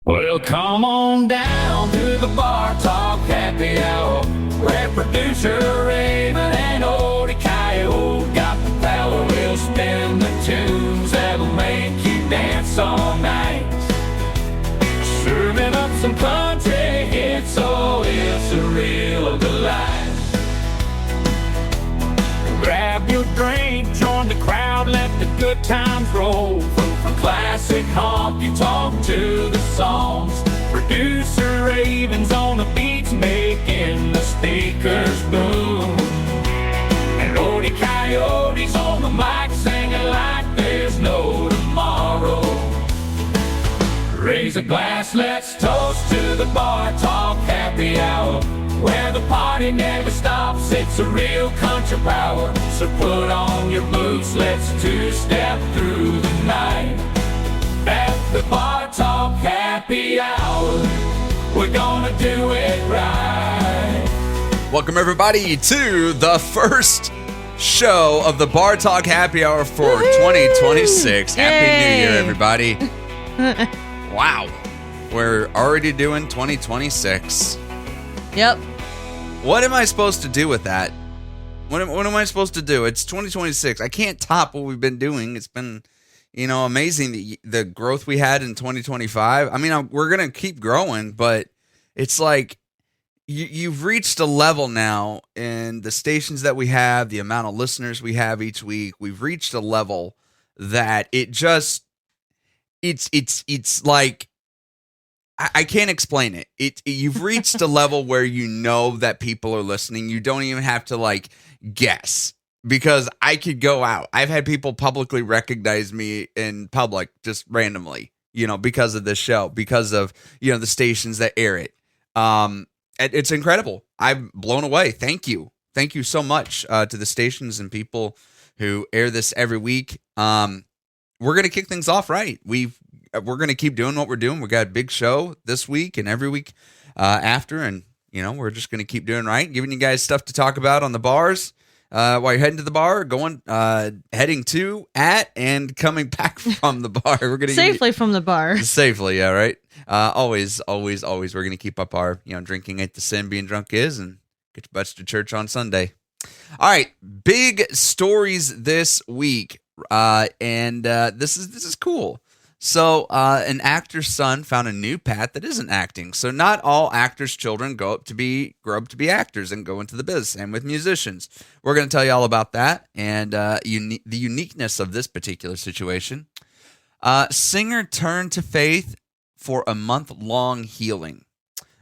Well, come on down to the Bar Talk Happy Hour, where producer Raven and Odie Coyote got the power. We'll spin the tunes that'll make you dance all night, serving up some country hits, so it's a real delight. Grab your drink, join the crowd, let the good times roll. From classic honky tonk to the songs, producer Raven's on the beats, making the speakers boom. And Odie Coyote's on the mic, singing like there's no tomorrow. Raise a glass, let's toast to the Bar Talk Happy Hour, where the party never stops, it's a real country power. So put on your boots, let's two-step through the night. At the Bar Talk Happy Hour, we're gonna do it right. Welcome everybody to the first show of the Bar Talk Happy Hour for 2026. Happy New Year, everybody. Wow. We're already doing 2026. Yep. What am I supposed to do with that? What am I supposed to do? It's 2026. I can't top what we've been doing. It's been, amazing the growth we had in 2025. I mean, we're going to keep growing, but it's like you've reached a level now in the stations that we have, the amount of listeners we have each week. We've reached a level that it's like, I can't explain it. You've reached a level where you know that people are listening. You don't even have to guess, because I could go out. I've had people publicly recognize me in public just randomly, because of this show, because of, the stations that air it. It's incredible. I'm blown away. Thank you. Thank you so much to the stations and people who air this every week. We're going to kick things off right. We're going to keep doing what we're doing. We got a big show this week and every week after. And, we're just going to keep doing right. Giving you guys stuff to talk about on the bars while you're heading to the bar, heading to, at, and coming back from the bar. We're going to safely from the bar. Safely, yeah, right. Always. We're going to keep up our, drinking ain't the sin, being drunk is, and get your butts to church on Sunday. All right, big stories this week. And this is cool. So an actor's son found a new path that isn't acting. So not all actors' children grow up to be actors and go into the business. And with musicians, we're going to tell you all about that and the uniqueness of this particular situation. Singer turned to faith for a month-long healing.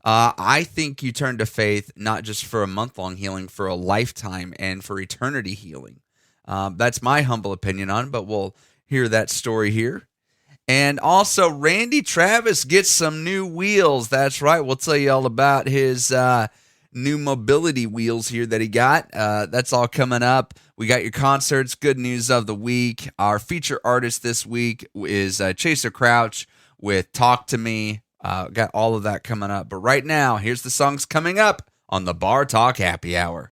I think you turn to faith not just for a month-long healing, for a lifetime and for eternity healing. That's my humble opinion on it, but we'll hear that story here. And also, Randy Travis gets some new wheels. That's right. We'll tell you all about his new mobility wheels here that he got. That's all coming up. We got your concerts, good news of the week. Our feature artist this week is Chaser Crouch with Talk to Me. Got all of that coming up. But right now, here's the songs coming up on the Bar Talk Happy Hour.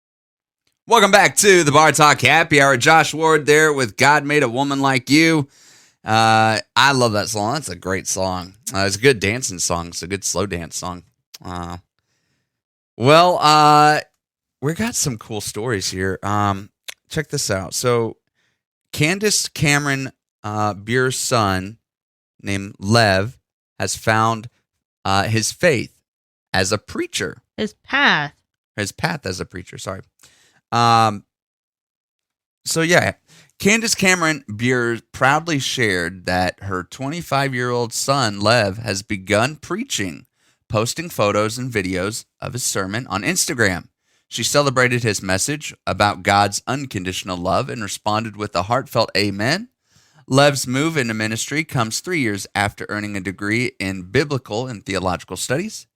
Welcome back to the Bar Talk Happy Hour. Josh Ward there with God Made a Woman Like You. I love that song. That's a great song. It's a good dancing song. It's a good slow dance song. We got some cool stories here. Check this out. So Candace Cameron Bure's son named Lev has found his faith as a preacher. His path as a preacher, sorry. Candace Cameron Bure proudly shared that her 25-year-old son, Lev, has begun preaching, posting photos and videos of his sermon on Instagram. She celebrated his message about God's unconditional love and responded with a heartfelt amen. Lev's move into ministry comes 3 years after earning a degree in biblical and theological studies.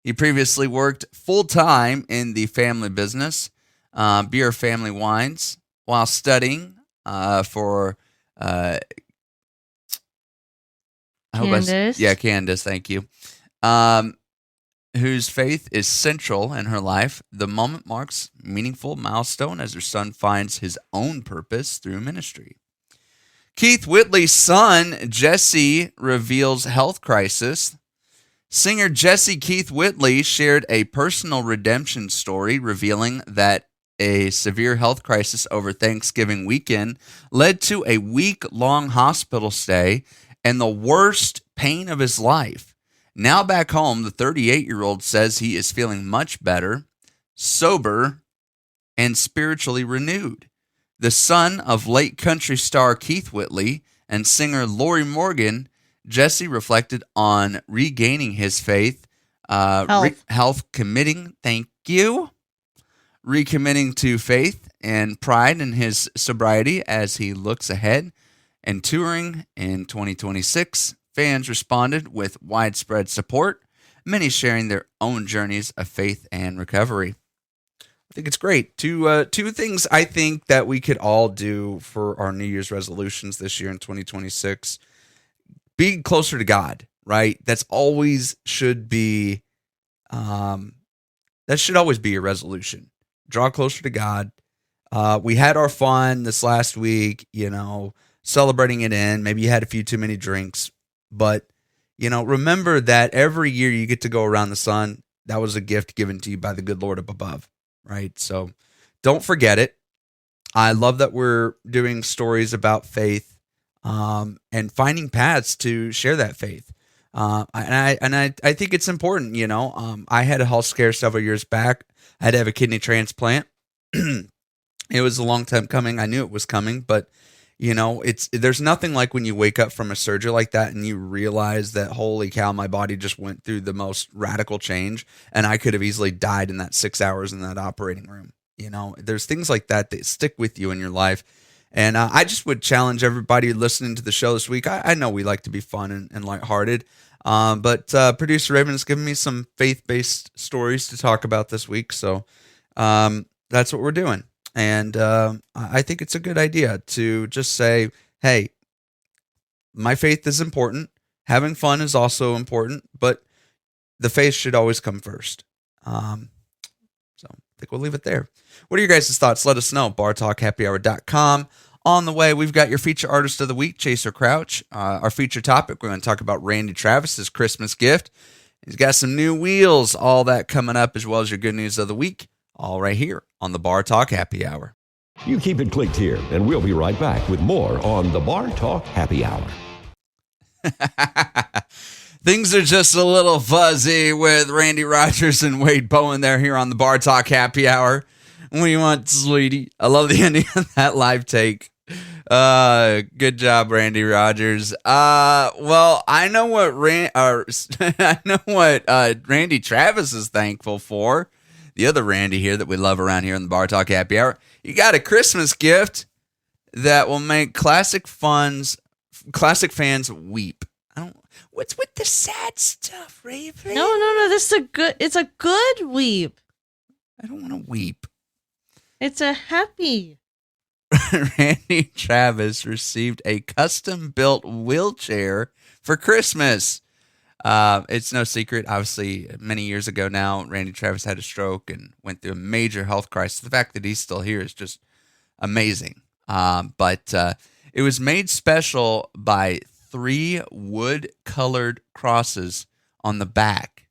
He previously worked full-time in the family business, Bure Family Wines, while studying for Candace. Candace, thank you. Whose faith is central in her life. The moment marks a meaningful milestone as her son finds his own purpose through ministry. Keith Whitley's son, Jesse, reveals health crisis Singer Jesse Keith Whitley shared a personal redemption story revealing that a severe health crisis over Thanksgiving weekend led to a week-long hospital stay and the worst pain of his life. Now back home, the 38-year-old says he is feeling much better, sober, and spiritually renewed. The son of late country star Keith Whitley and singer Lori Morgan, Jesse reflected on regaining his faith, recommitting to faith and pride in his sobriety as he looks ahead and touring in 2026. Fans responded with widespread support, many sharing their own journeys of faith and recovery. I think it's great. Two things I think that we could all do for our New Year's resolutions this year in 2026. Be closer to God, right? That should always be your resolution. Draw closer to God. We had our fun this last week, celebrating it in. Maybe you had a few too many drinks, but remember that every year you get to go around the sun. That was a gift given to you by the good Lord up above, right? So don't forget it. I love that we're doing stories about faith. And finding paths to share that faith. And I think it's important, I had a health scare several years back. I had to have a kidney transplant. It was a long time coming. I knew it was coming, but there's nothing like when you wake up from a surgery like that and you realize that, holy cow, my body just went through the most radical change and I could have easily died in that 6 hours in that operating room. There's things like that stick with you in your life. And I just would challenge everybody listening to the show this week. I know we like to be fun and lighthearted, but producer Raven has given me some faith-based stories to talk about this week. So that's what we're doing. And I think it's a good idea to just say, hey, my faith is important. Having fun is also important, but the faith should always come first. So I think we'll leave it there. What are your guys' thoughts? Let us know. BarTalkHappyHour.com. On the way, we've got your feature artist of the week, Chaser Crouch. Our feature topic, we're going to talk about Randy Travis's Christmas gift. He's got some new wheels, all that coming up, as well as your good news of the week, all right here on the Bar Talk Happy Hour. You keep it clicked here, and we'll be right back with more on the Bar Talk Happy Hour. Things are just a little fuzzy with Randy Rogers and Wade Bowen there here on the Bar Talk Happy Hour. What do you want, sweetie? I love the ending of that live take. Good job, Randy Rogers. Well, I know what Randy Travis is thankful for. The other Randy here that we love around here in the Bar Talk Happy Hour. You got a Christmas gift that will make classic fans weep. What's with the sad stuff, Raven? No. It's a good weep. I don't want to weep. It's a happy. Randy Travis received a custom-built wheelchair for Christmas. It's no secret, obviously, many years ago now, Randy Travis had a stroke and went through a major health crisis. The fact that he's still here is just amazing. But it was made special by 3 wood-colored crosses on the back.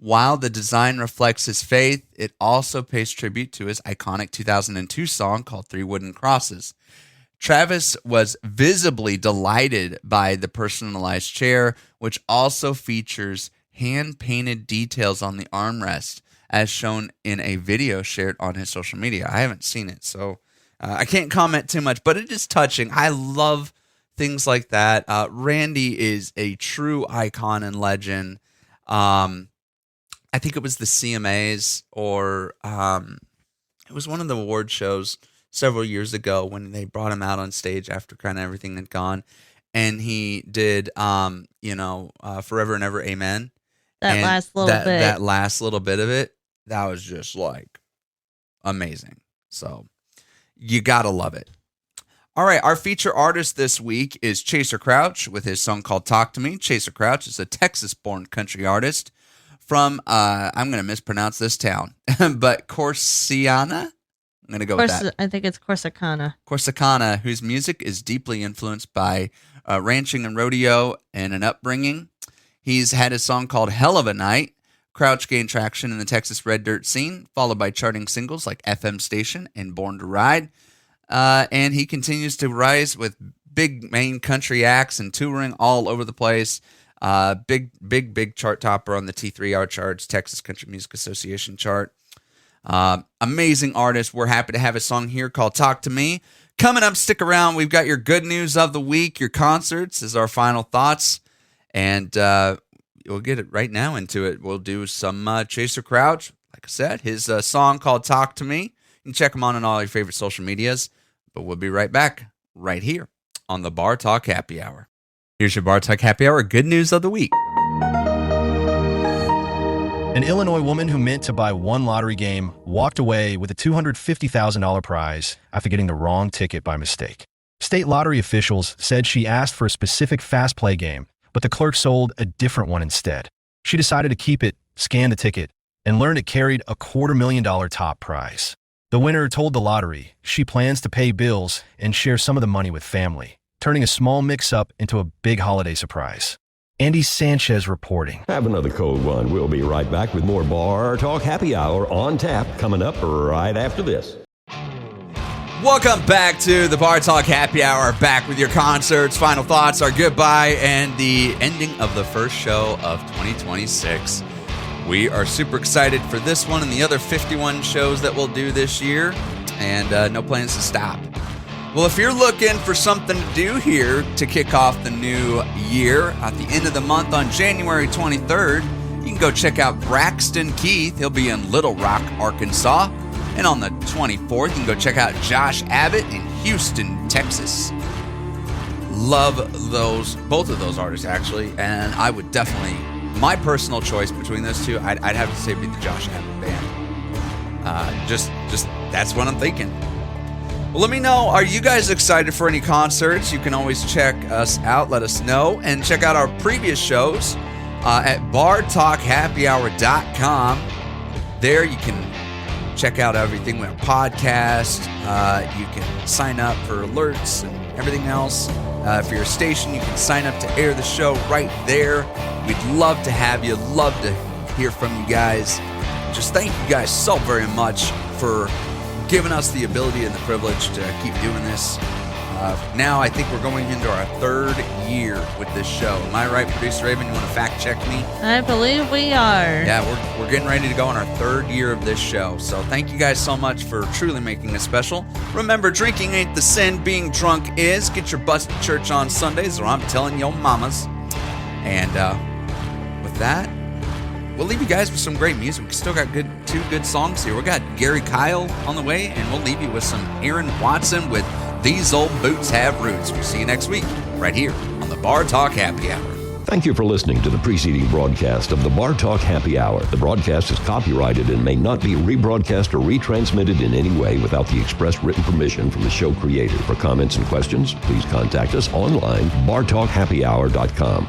While the design reflects his faith, it also pays tribute to his iconic 2002 song called 3 Wooden Crosses. Travis was visibly delighted by the personalized chair, which also features hand-painted details on the armrest, as shown in a video shared on his social media. I haven't seen it, so I can't comment too much, but it is touching. I love things like that. Randy is a true icon and legend. I think it was the CMAs or it was one of the award shows several years ago when they brought him out on stage after kind of everything had gone. And he did, Forever and Ever, Amen. That last little bit of it, that was just like amazing. So you got to love it. All right, our feature artist this week is Chaser Crouch with his song called Talk to Me. Chaser Crouch is a Texas-born country artist from, I'm going to mispronounce this town, but Corsicana? I'm going to go with that. I think it's Corsicana. Corsicana, whose music is deeply influenced by ranching and rodeo and an upbringing. He's had a song called Hell of a Night. Crouch gained traction in the Texas Red Dirt scene, followed by charting singles like FM Station and Born to Ride. And he continues to rise with big main country acts and touring all over the place. Big chart topper on the T3R charts, Texas Country Music Association chart. Amazing artist. We're happy to have a song here called Talk to Me. Coming up, stick around. We've got your good news of the week, your concerts is our final thoughts. And we'll get it right now into it. We'll do some Chaser Crouch. Like I said, his song called Talk to Me. You can check him on all your favorite social medias. But we'll be right back right here on the Bar Talk Happy Hour. Here's your Bar Talk Happy Hour good news of the week. An Illinois woman who meant to buy one lottery game walked away with a $250,000 prize after getting the wrong ticket by mistake. State lottery officials said she asked for a specific fast play game, but the clerk sold a different one instead. She decided to keep it, scanned the ticket, and learned it carried a $250,000 top prize. The winner told the lottery she plans to pay bills and share some of the money with family, turning a small mix-up into a big holiday surprise. Andy Sanchez reporting. Have another cold one. We'll be right back with more Bar Talk Happy Hour on tap coming up right after this. Welcome back to the Bar Talk Happy Hour. Back with your concerts, final thoughts, our goodbye, and the ending of the first show of 2026. We are super excited for this one and the other 51 shows that we'll do this year, and no plans to stop. Well, if you're looking for something to do here to kick off the new year, at the end of the month on January 23rd, you can go check out Braxton Keith. He'll be in Little Rock, Arkansas. And on the 24th, you can go check out Josh Abbott in Houston, Texas. Love both of those artists, actually, and I would definitely, my personal choice between those two, I'd have to say be the Josh Abbott band. Just that's what I'm thinking. Well, let me know, are you guys excited for any concerts? You can always check us out, let us know, and check out our previous shows at bartalkhappyhour.com. There you can check out everything with our podcast. You can sign up for alerts and everything else. For your station, you can sign up to air the show right there. We'd love to have you, love to hear from you guys. Just thank you guys so very much for giving us the ability and the privilege to keep doing this. Now I think we're going into our third year with this show. Am I right, Producer Raven? You want to fact check me? I believe we are. Yeah, we're getting ready to go on our third year of this show. So thank you guys so much for truly making it special. Remember, drinking ain't the sin, being drunk is. Get your butts to church on Sundays, or I'm telling your mamas. And with that, we'll leave you guys with some great music. We still got two good songs here. We got Gary Kyle on the way, and we'll leave you with some Aaron Watson with These Old Boots Have Roots. We'll see you next week, right here on the Bar Talk Happy Hour. Thank you for listening to the preceding broadcast of the Bar Talk Happy Hour. The broadcast is copyrighted and may not be rebroadcast or retransmitted in any way without the express written permission from the show creator. For comments and questions, please contact us online, bartalkhappyhour.com.